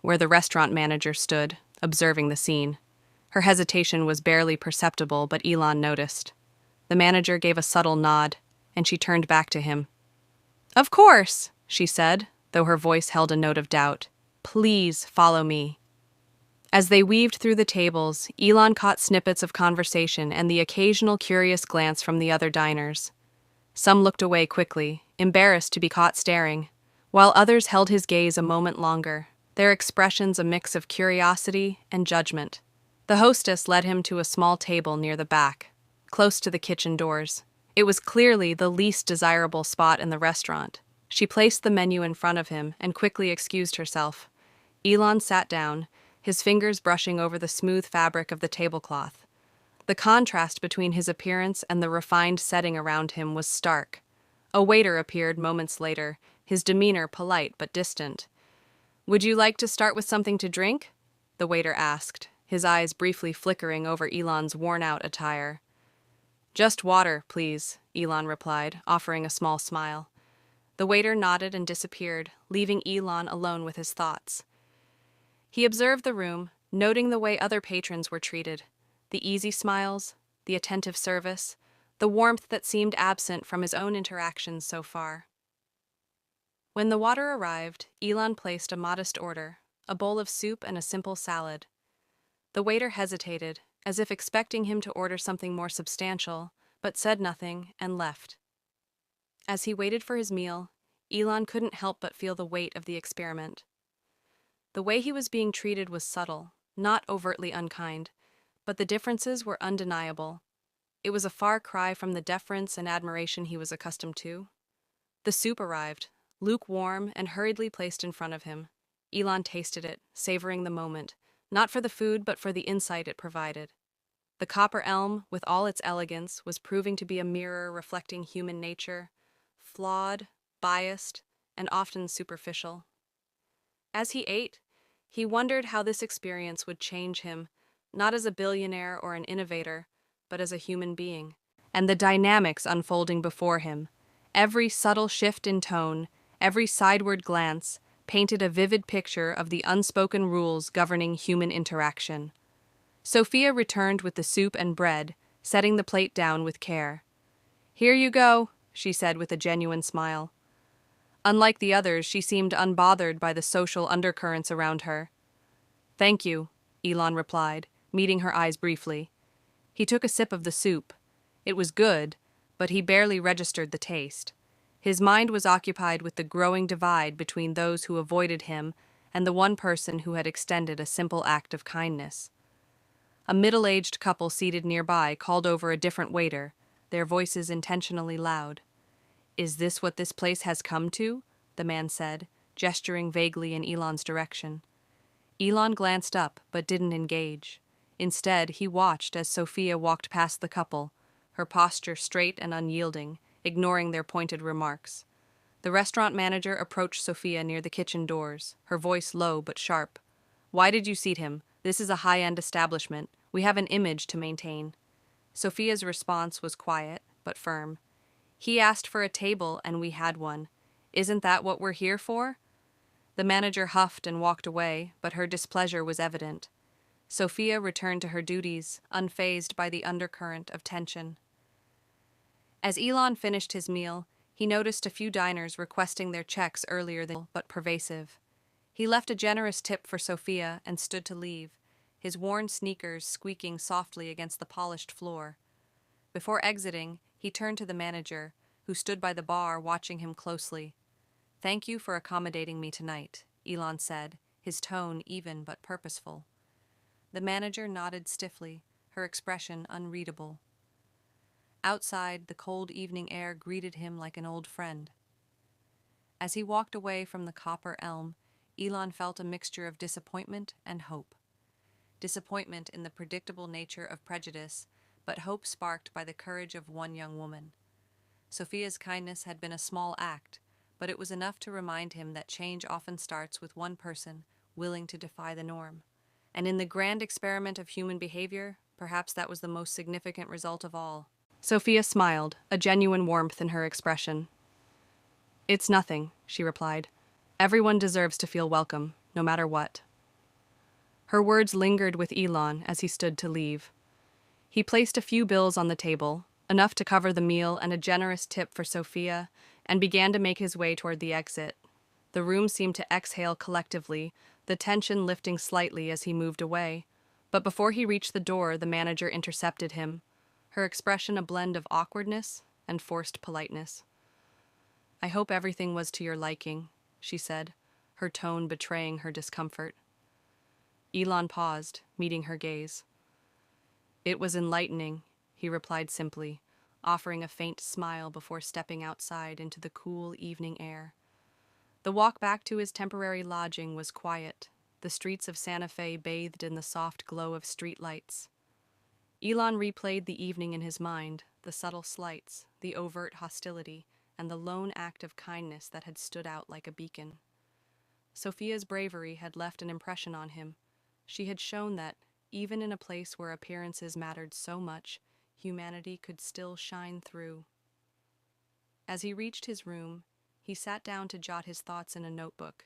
where the restaurant manager stood, observing the scene. Her hesitation was barely perceptible, but Elon noticed. The manager gave a subtle nod, and she turned back to him. "Of course," she said, though her voice held a note of doubt. "Please follow me." As they weaved through the tables, Elon caught snippets of conversation and the occasional curious glance from the other diners. Some looked away quickly, embarrassed to be caught staring, while others held his gaze a moment longer, their expressions a mix of curiosity and judgment. The hostess led him to a small table near the back, close to the kitchen doors. It was clearly the least desirable spot in the restaurant. She placed the menu in front of him and quickly excused herself. Elon sat down, his fingers brushing over the smooth fabric of the tablecloth. The contrast between his appearance and the refined setting around him was stark. A waiter appeared moments later, his demeanor polite but distant. "Would you like to start with something to drink?" the waiter asked, his eyes briefly flickering over Elon's worn-out attire. "Just water, please," Elon replied, offering a small smile. The waiter nodded and disappeared, leaving Elon alone with his thoughts. He observed the room, noting the way other patrons were treated, the easy smiles, the attentive service, the warmth that seemed absent from his own interactions so far. When the water arrived, Elon placed a modest order, a bowl of soup and a simple salad. The waiter hesitated, as if expecting him to order something more substantial, but said nothing and left. As he waited for his meal, Elon couldn't help but feel the weight of the experiment. The way he was being treated was subtle, not overtly unkind, but the differences were undeniable. It was a far cry from the deference and admiration he was accustomed to. The soup arrived, lukewarm and hurriedly placed in front of him. Elon tasted it, savoring the moment, not for the food but for the insight it provided. The copper elm, with all its elegance, was proving to be a mirror reflecting human nature, flawed, biased, and often superficial. As he ate, he wondered how this experience would change him, not as a billionaire or an innovator, but as a human being. And the dynamics unfolding before him, every subtle shift in tone, every sideward glance, painted a vivid picture of the unspoken rules governing human interaction. Sophia returned with the soup and bread, setting the plate down with care. "Here you go," she said with a genuine smile. Unlike the others, she seemed unbothered by the social undercurrents around her. "Thank you," Elon replied, meeting her eyes briefly. He took a sip of the soup. It was good, but he barely registered the taste. His mind was occupied with the growing divide between those who avoided him and the one person who had extended a simple act of kindness. A middle-aged couple seated nearby called over a different waiter, their voices intentionally loud. "Is this what this place has come to?" the man said, gesturing vaguely in Elon's direction. Elon glanced up but didn't engage. Instead, he watched as Sophia walked past the couple, her posture straight and unyielding, ignoring their pointed remarks. The restaurant manager approached Sophia near the kitchen doors, her voice low but sharp. "Why did you seat him? This is a high-end establishment. We have an image to maintain." Sophia's response was quiet but firm. "He asked for a table and we had one. Isn't that what we're here for?" The manager huffed and walked away, but her displeasure was evident. Sophia returned to her duties, unfazed by the undercurrent of tension. As Elon finished his meal, he noticed a few diners requesting their checks earlier than but pervasive. He left a generous tip for Sophia and stood to leave, his worn sneakers squeaking softly against the polished floor. Before exiting, he turned to the manager, who stood by the bar watching him closely. "Thank you for accommodating me tonight," Elon said, his tone even but purposeful. The manager nodded stiffly, her expression unreadable. Outside, the cold evening air greeted him like an old friend. As he walked away from the copper elm, Elon felt a mixture of disappointment and hope. Disappointment in the predictable nature of prejudice, but hope sparked by the courage of one young woman. Sophia's kindness had been a small act, but it was enough to remind him that change often starts with one person willing to defy the norm. And in the grand experiment of human behavior, perhaps that was the most significant result of all. Sophia smiled, a genuine warmth in her expression. "It's nothing," she replied. "Everyone deserves to feel welcome, no matter what." Her words lingered with Elon as he stood to leave. He placed a few bills on the table, enough to cover the meal and a generous tip for Sophia, and began to make his way toward the exit. The room seemed to exhale collectively, the tension lifting slightly as he moved away. But before he reached the door, the manager intercepted him, her expression a blend of awkwardness and forced politeness. "I hope everything was to your liking," she said, her tone betraying her discomfort. Elon paused, meeting her gaze. "It was enlightening," he replied simply, offering a faint smile before stepping outside into the cool evening air. The walk back to his temporary lodging was quiet, the streets of Santa Fe bathed in the soft glow of streetlights. Elon replayed the evening in his mind, the subtle slights, the overt hostility, and the lone act of kindness that had stood out like a beacon. Sophia's bravery had left an impression on him. She had shown that, even in a place where appearances mattered so much, humanity could still shine through. As he reached his room, he sat down to jot his thoughts in a notebook,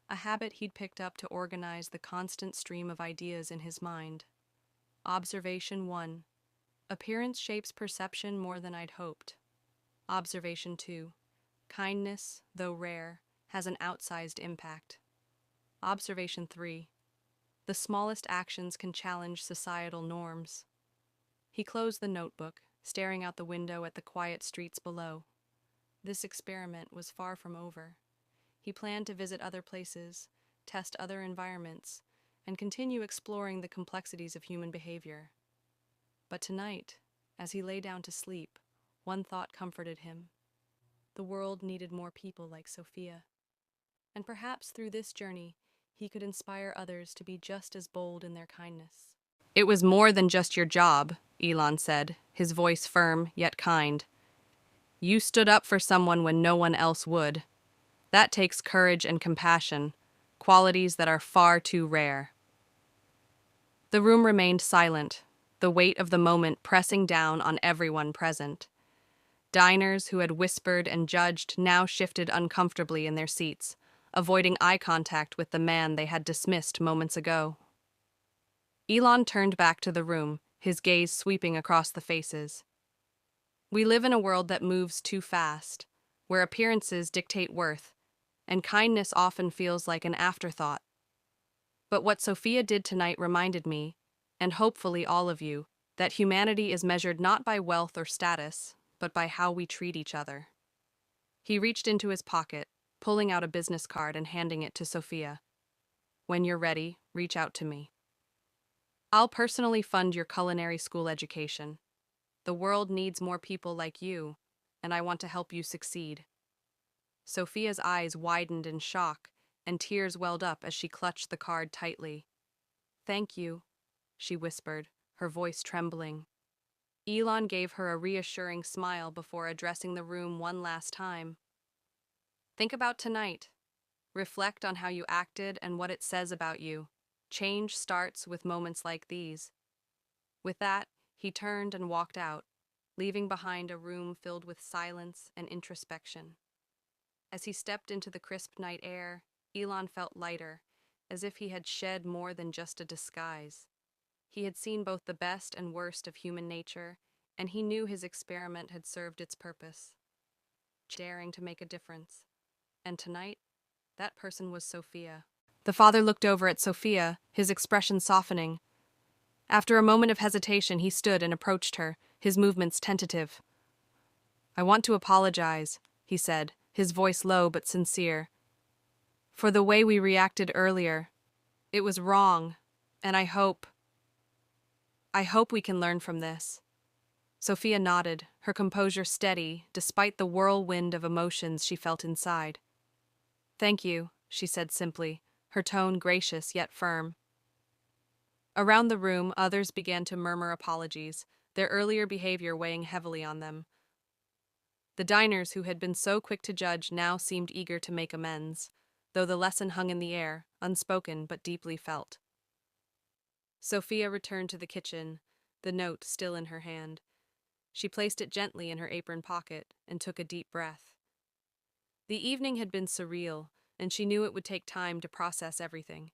a habit he'd picked up to organize the constant stream of ideas in his mind. Observation 1. Appearance shapes perception more than I'd hoped. Observation 2. Kindness, though rare, has an outsized impact. Observation 3. The smallest actions can challenge societal norms. He closed the notebook, staring out the window at the quiet streets below. This experiment was far from over. He planned to visit other places, test other environments, and continue exploring the complexities of human behavior. But tonight, as he lay down to sleep, one thought comforted him. The world needed more people like Sophia. And perhaps through this journey, he could inspire others to be just as bold in their kindness. "It was more than just your job," Elon said, his voice firm yet kind. "You stood up for someone when no one else would. That takes courage and compassion, qualities that are far too rare." The room remained silent, the weight of the moment pressing down on everyone present. Diners who had whispered and judged now shifted uncomfortably in their seats, avoiding eye contact with the man they had dismissed moments ago. Elon turned back to the room, his gaze sweeping across the faces. We live in a world that moves too fast, where appearances dictate worth, and kindness often feels like an afterthought. But what Sophia did tonight reminded me, and hopefully all of you, that humanity is measured not by wealth or status, but by how we treat each other. He reached into his pocket, pulling out a business card and handing it to Sophia. "When you're ready, reach out to me. I'll personally fund your culinary school education. The world needs more people like you, and I want to help you succeed." Sophia's eyes widened in shock, and tears welled up as she clutched the card tightly. "Thank you," she whispered, her voice trembling. Elon gave her a reassuring smile before addressing the room one last time. "Think about tonight. Reflect on how you acted and what it says about you. Change starts with moments like these." With that, he turned and walked out, leaving behind a room filled with silence and introspection. As he stepped into the crisp night air, Elon felt lighter, as if he had shed more than just a disguise. He had seen both the best and worst of human nature, and he knew his experiment had served its purpose, daring to make a difference. And tonight, that person was Sophia. The father looked over at Sophia, his expression softening. After a moment of hesitation, he stood and approached her, his movements tentative. "I want to apologize," he said, his voice low but sincere, "for the way we reacted earlier. It was wrong, and I hope we can learn from this." Sophia nodded, her composure steady, despite the whirlwind of emotions she felt inside. "Thank you," she said simply, her tone gracious yet firm. Around the room, others began to murmur apologies, their earlier behavior weighing heavily on them. The diners who had been so quick to judge now seemed eager to make amends, though the lesson hung in the air, unspoken but deeply felt. Sophia returned to the kitchen, the note still in her hand. She placed it gently in her apron pocket and took a deep breath. The evening had been surreal, and she knew it would take time to process everything.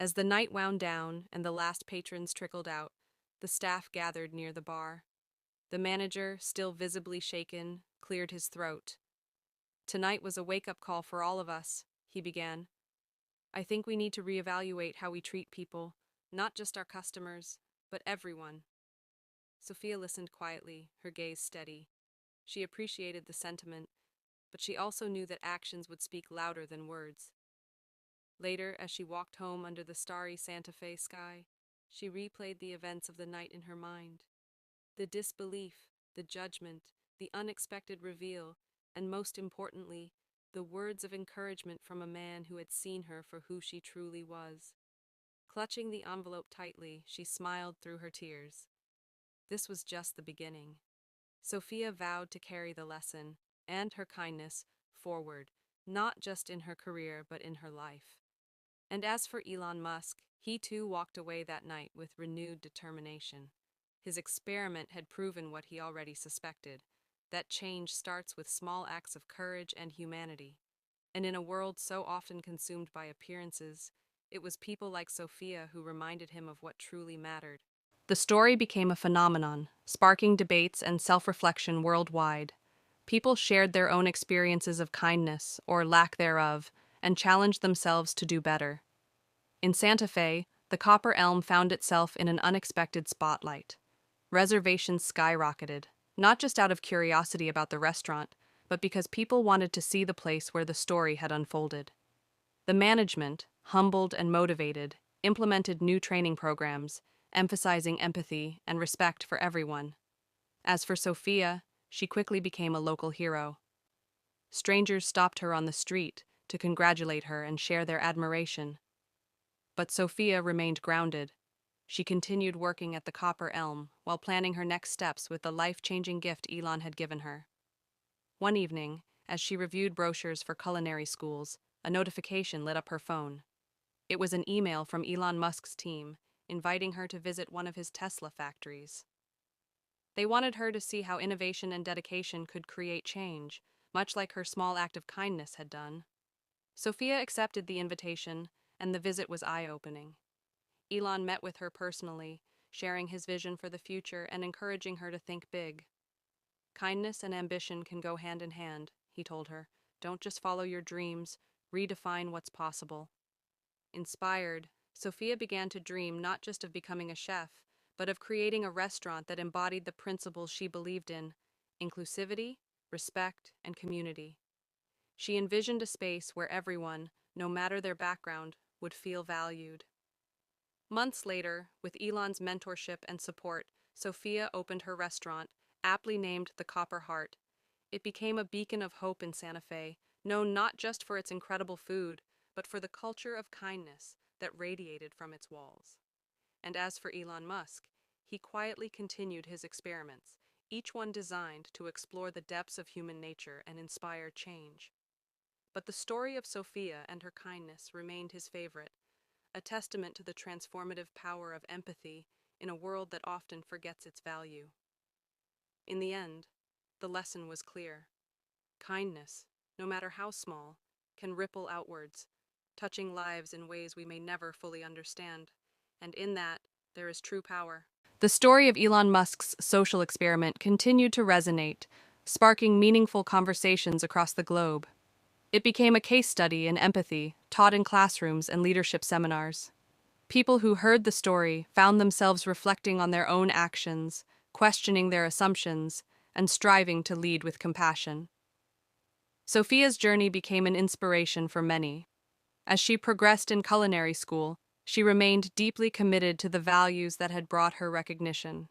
As the night wound down and the last patrons trickled out, the staff gathered near the bar. The manager, still visibly shaken, cleared his throat. "Tonight was a wake-up call for all of us," he began. "I think we need to reevaluate how we treat people, not just our customers, but everyone." Sophia listened quietly, her gaze steady. She appreciated the sentiment, but she also knew that actions would speak louder than words. Later, as she walked home under the starry Santa Fe sky, she replayed the events of the night in her mind. The disbelief, the judgment, the unexpected reveal, and most importantly, the words of encouragement from a man who had seen her for who she truly was. Clutching the envelope tightly, she smiled through her tears. This was just the beginning. Sophia vowed to carry the lesson, and her kindness, forward, not just in her career but in her life. And as for Elon Musk, he too walked away that night with renewed determination. His experiment had proven what he already suspected, that change starts with small acts of courage and humanity. And in a world so often consumed by appearances, it was people like Sophia who reminded him of what truly mattered. The story became a phenomenon, sparking debates and self-reflection worldwide. People shared their own experiences of kindness, or lack thereof, and challenged themselves to do better. In Santa Fe, the Copper Elm found itself in an unexpected spotlight. Reservations skyrocketed, not just out of curiosity about the restaurant, but because people wanted to see the place where the story had unfolded. The management, humbled and motivated, implemented new training programs, emphasizing empathy and respect for everyone. As for Sophia, she quickly became a local hero. Strangers stopped her on the street to congratulate her and share their admiration. But Sophia remained grounded. She continued working at the Copper Elm while planning her next steps with the life-changing gift Elon had given her. One evening, as she reviewed brochures for culinary schools, a notification lit up her phone. It was an email from Elon Musk's team, inviting her to visit one of his Tesla factories. They wanted her to see how innovation and dedication could create change, much like her small act of kindness had done. Sophia accepted the invitation, and the visit was eye-opening. Elon met with her personally, sharing his vision for the future and encouraging her to think big. "Kindness and ambition can go hand in hand," he told her. "Don't just follow your dreams, redefine what's possible." Inspired, Sophia began to dream not just of becoming a chef, but of creating a restaurant that embodied the principles she believed in: inclusivity, respect, and community. She envisioned a space where everyone, no matter their background, would feel valued. Months later, with Elon's mentorship and support, Sophia opened her restaurant, aptly named the Copper Heart. It became a beacon of hope in Santa Fe, known not just for its incredible food, but for the culture of kindness that radiated from its walls. And as for Elon Musk, he quietly continued his experiments, each one designed to explore the depths of human nature and inspire change. But the story of Sophia and her kindness remained his favorite, a testament to the transformative power of empathy in a world that often forgets its value. In the end, the lesson was clear. Kindness, no matter how small, can ripple outwards, touching lives in ways we may never fully understand. And in that, there is true power. The story of Elon Musk's social experiment continued to resonate, sparking meaningful conversations across the globe. It became a case study in empathy, taught in classrooms and leadership seminars. People who heard the story found themselves reflecting on their own actions, questioning their assumptions, and striving to lead with compassion. Sophia's journey became an inspiration for many. As she progressed in culinary school, she remained deeply committed to the values that had brought her recognition.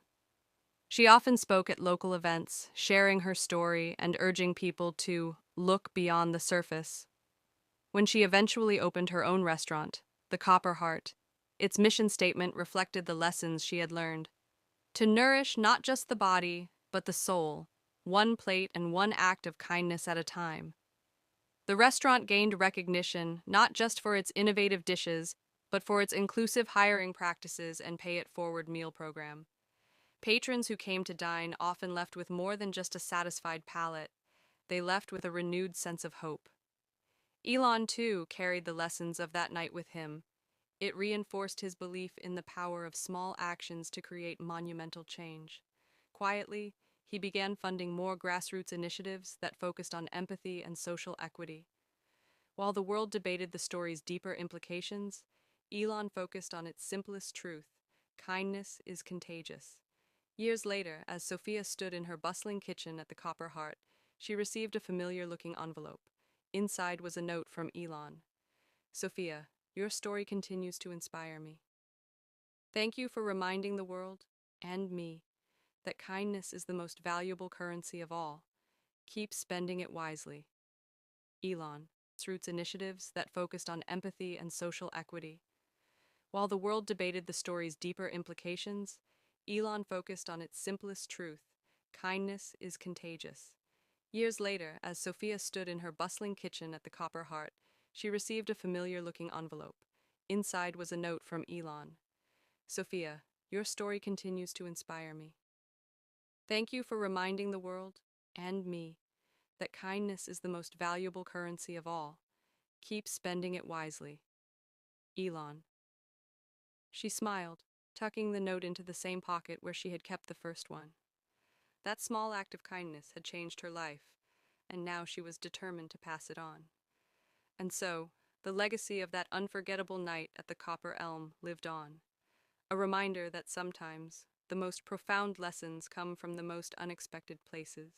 She often spoke at local events, sharing her story and urging people to look beyond the surface. When she eventually opened her own restaurant, the Copper Heart, its mission statement reflected the lessons she had learned: to nourish not just the body, but the soul, one plate and one act of kindness at a time. The restaurant gained recognition not just for its innovative dishes, but for its inclusive hiring practices and pay-it-forward meal program. Patrons who came to dine often left with more than just a satisfied palate. They left with a renewed sense of hope. Elon, too, carried the lessons of that night with him. It reinforced his belief in the power of small actions to create monumental change. Quietly, he began funding more grassroots initiatives that focused on empathy and social equity. While the world debated the story's deeper implications, Elon focused on its simplest truth: kindness is contagious. Years later, as Sophia stood in her bustling kitchen at the Copper Heart, she received a familiar-looking envelope. Inside was a note from Elon. Sophia, your story continues to inspire me. Thank you for reminding the world, and me, that kindness is the most valuable currency of all. Keep spending it wisely. Elon. Roots initiatives that focused on empathy and social equity. While the world debated the story's deeper implications, Elon focused on its simplest truth: kindness is contagious. Years later, as Sophia stood in her bustling kitchen at the Copper Heart, she received a familiar-looking envelope. Inside was a note from Elon. Sophia, your story continues to inspire me. Thank you for reminding the world, and me, that kindness is the most valuable currency of all. Keep spending it wisely. Elon. She smiled, tucking the note into the same pocket where she had kept the first one. That small act of kindness had changed her life, and now she was determined to pass it on. And so, the legacy of that unforgettable night at the Copper Elm lived on, a reminder that sometimes the most profound lessons come from the most unexpected places.